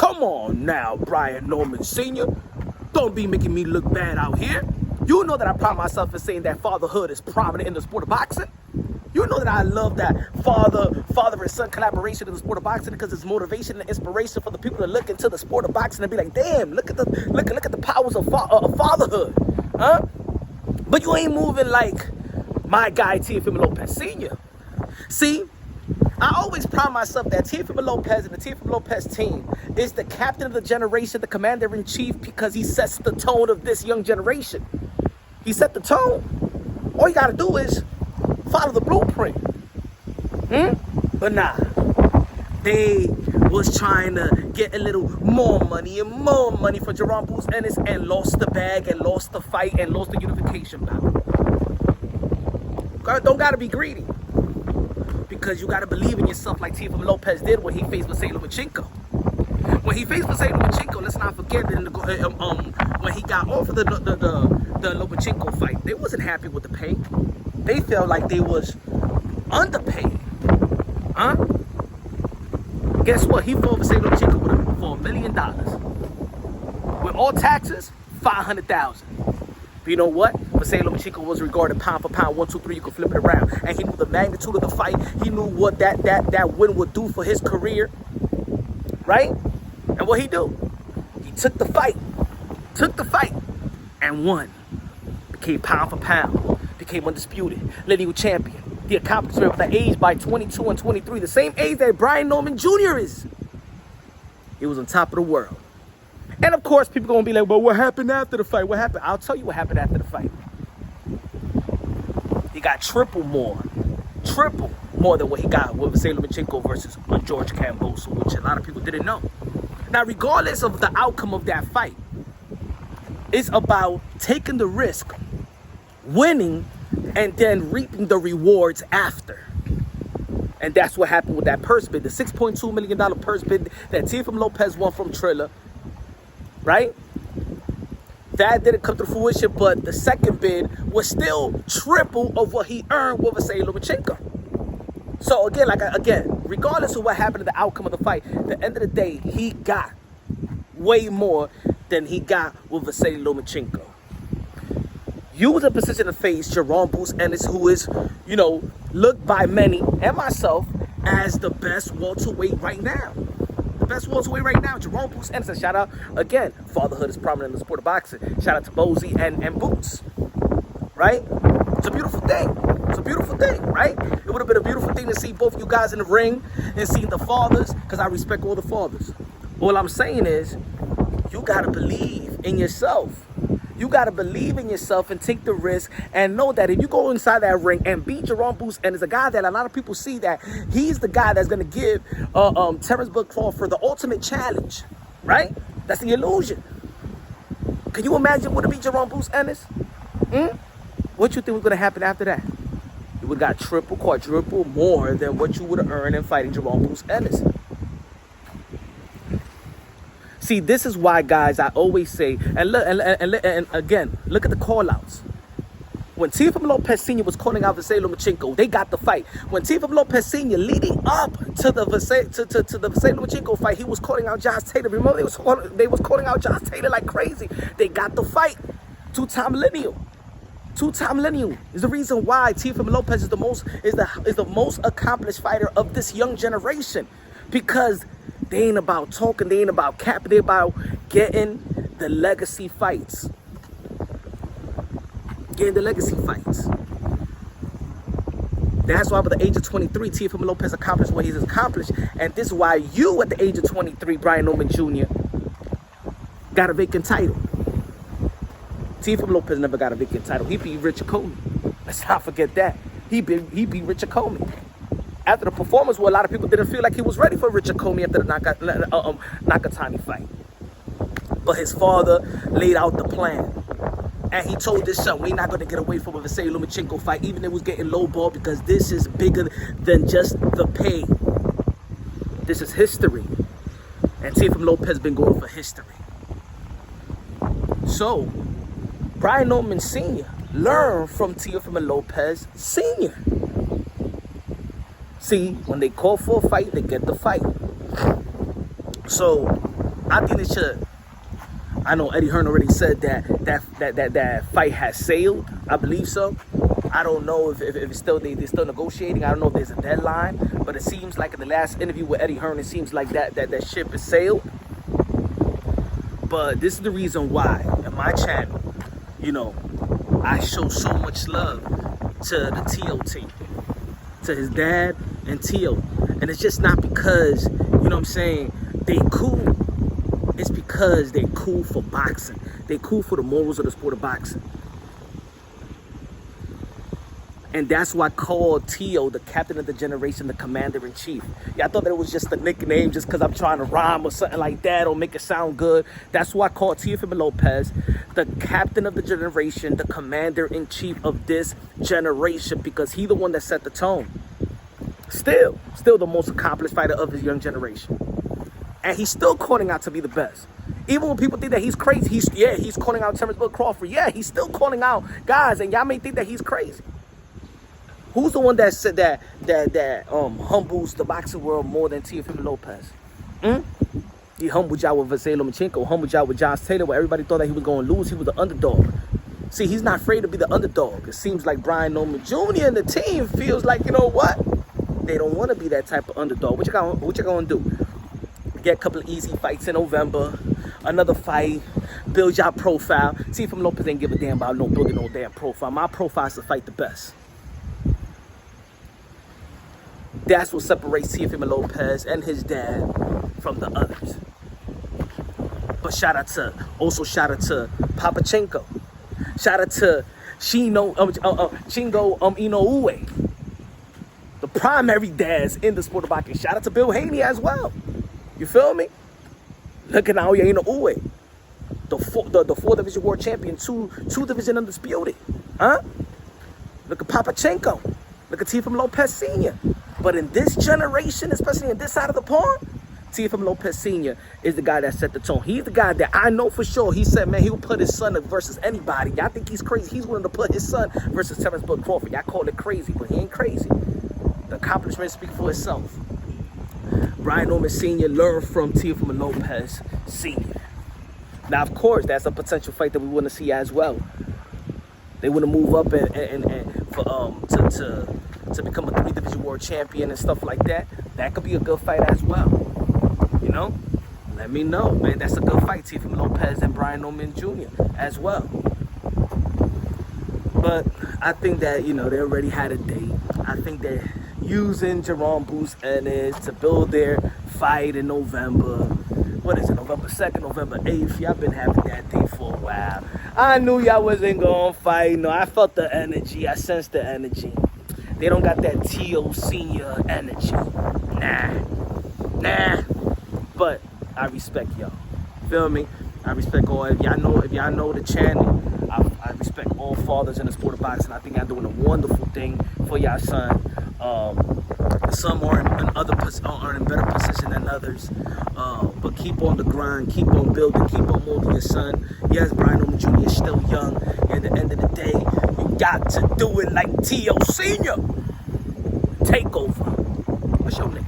Come on now, Brian Norman Sr. Don't be making me look bad out here. You know that I pride myself in saying that fatherhood is prominent in the sport of boxing. You know that I love that father and son collaboration in the sport of boxing because it's motivation and inspiration for the people to look into the sport of boxing and be like, damn, look at the powers of fatherhood, huh? But you ain't moving like my guy Teofimo Lopez Sr. See, I always pride myself that Teofimo Lopez and the Teofimo Lopez team is the captain of the generation, the commander-in-chief, because he sets the tone of this young generation. He set the tone. All you gotta do is follow the blueprint. But nah, they was trying to get a little more money for Jerome Bruce Ennis and lost the bag and lost the fight and lost the unification battle. Don't gotta be greedy, because you gotta believe in yourself like Teofimo Lopez did when he faced Vasily Lomachenko. When he faced Vasily Lomachenko, let's not forget that when he got off of the Lomachenko fight, they wasn't happy with the pay. They felt like they was underpaid. Huh? Guess what? He fought Vasily Lomachenko for $1 million. With all taxes, $500,000. But you know what? Vasily Lomachenko was regarded pound for pound, 1, 2, 3, you can flip it around. And he knew the magnitude of the fight. He knew what that win would do for his career. Right? And what he do? He took the fight, and won. Became pound for pound, became undisputed, lineal champion. The accomplishment of the age by 22 and 23, the same age that Brian Norman Jr. is. He was on top of the world. And of course, people gonna be like, well, what happened after the fight? What happened? I'll tell you what happened after the fight. He got triple more than what he got with Vasily Lomachenko versus George Kambosos, which a lot of people didn't know. Now, regardless of the outcome of that fight, it's about taking the risk, winning, and then reaping the rewards after. And that's what happened with that purse bid, the $6.2 million purse bid that Teofimo Lopez won from Triller, right? That didn't come to fruition, but the second bid was still triple of what he earned with Vasily Lomachenko. So again, regardless of what happened to the outcome of the fight, at the end of the day, he got way more than he got with Vasily Lomachenko. You was in a position to face Jerome Bruce Ennis, who is, looked by many and myself as the best welterweight right now. The best welterweight right now, Jerome Bruce Ennis. And shout out again, fatherhood is prominent in the sport of boxing. Shout out to Bozy and Boots, right? It's a beautiful thing. It's a beautiful thing, right? It would have been a beautiful thing to see both you guys in the ring and see the fathers, because I respect all the fathers. All I'm saying is, you got to believe in yourself. You got to believe in yourself and take the risk and know that if you go inside that ring and beat Jerome Bruce, and is a guy that a lot of people see that he's the guy that's going to give Terrence Bud Crawford the ultimate challenge, right? That's the illusion. Can you imagine what it be Jerome Bruce Ennis? What you think was going to happen after that? You would have got triple, quadruple more than what you would have earned in fighting Jerome Bruce Ennis. See, this is why, guys, I always say, and again, look at the call-outs. When Teofimo Lopez Sr. was calling out Vasily Lomachenko, they got the fight. When Teofimo Lopez Sr. leading up to the Vasily Lomachenko fight, he was calling out Josh Taylor. Remember, they was calling out Josh Taylor like crazy. They got the fight. Two-time millennial is the reason why Teofimo Lopez is the most accomplished fighter of this young generation, because they ain't about talking, they ain't about capping, they about getting the legacy fights. That's why by the age of 23, Teofimo Lopez accomplished what he's accomplished. And this is why you, at the age of 23, Brian Norman Jr., got a vacant title. Teofimo Lopez never got a vacant title. He beat Richard Comey. Let's not forget that. He beat Richard Comey. After the performance where a lot of people didn't feel like he was ready for Richard Comey after the Nakatani fight. But his father laid out the plan. And he told his son, we're not going to get away from a Vasily Lomachenko fight, even if it was getting lowball, because this is bigger than just the pay. This is history. And Teofimo Lopez has been going for history. So, Brian Norman Sr. learned from Teofimo Lopez Sr. See, when they call for a fight, they get the fight. So, I think it should. I know Eddie Hearn already said that fight has sailed. I believe so. I don't know if it's still they're still negotiating. I don't know if there's a deadline, but it seems like in the last interview with Eddie Hearn, it seems like that ship has sailed. But this is the reason why in my channel, you know, I show so much love to the Teo team, to his dad and Teo, and it's just not because, you know what I'm saying, they cool. It's because they're cool for boxing. They're cool for the morals of the sport of boxing. And that's why I called Teo the captain of the generation, the commander-in-chief. Yeah, I thought that it was just a nickname just because I'm trying to rhyme or something like that or make it sound good. That's why I called Teofimo Lopez the captain of the generation, the commander-in-chief of this generation, because he's the one that set the tone. Still the most accomplished fighter of his young generation. And he's still calling out to be the best. Even when people think that he's crazy, he's calling out Terrence Bud Crawford. Yeah, he's still calling out guys, and y'all may think that he's crazy. Who's the one that said that humbles the boxing world more than Teofimo Lopez? He humbled y'all with Vasily Lomachenko, humbled y'all with Josh Taylor, where everybody thought that he was going to lose. He was the underdog. See, he's not afraid to be the underdog. It seems like Brian Norman Jr. and the team feels like, you know what? They don't want to be that type of underdog. What you going to do? Get a couple of easy fights in November. Another fight. Build your profile. Teofimo Lopez ain't give a damn about building no damn profile. My profile is to fight the best. That's what separates Teofimo Lopez and his dad from the others. But shout out to Papachenko. Shout out to Shingo Inoue. The primary dads in the sport of boxing. Shout out to Bill Haney as well. You feel me? Look at Naoya Inoue. The 4 division world champion, two division undisputed. Huh? Look at Papachenko. Look at Teofimo Lopez Sr. But in this generation, especially in this side of the pond, Teofimo Lopez Sr. is the guy that set the tone. He's the guy that I know for sure. He said, man, he'll put his son versus anybody. Y'all think he's crazy. He's willing to put his son versus Terrence Bud Crawford. Y'all call it crazy, but he ain't crazy. The accomplishments speak for itself. Brian Norman Sr. learned from Teofimo Lopez Sr. Now, of course, that's a potential fight that we want to see as well. They want to move up to become a 3 division world champion and stuff like that. That could be a good fight as well. You know? Let me know, man. That's a good fight, Teofimo Lopez and Brian Norman Jr. as well. But I think that, you know, they already had a date. I think they're using Jerome Booth Ennis to build their fight in November. What is it, November 2nd, November 8th? Y'all been having that date for a while. I knew y'all wasn't going to fight. No, I felt the energy. I sensed the energy. They don't got that Teo Senior energy. Nah. But I respect y'all. Feel me? I respect all. If y'all know the channel, I respect all fathers in the sport of boxing. I think y'all doing a wonderful thing for y'all son. Some are in better position than others. But keep on the grind, keep on building, keep on molding your son. Yes, Brian Norman Jr. is still young. At the end of the day, you got to do it like Teo Sr. Take over. What's your name?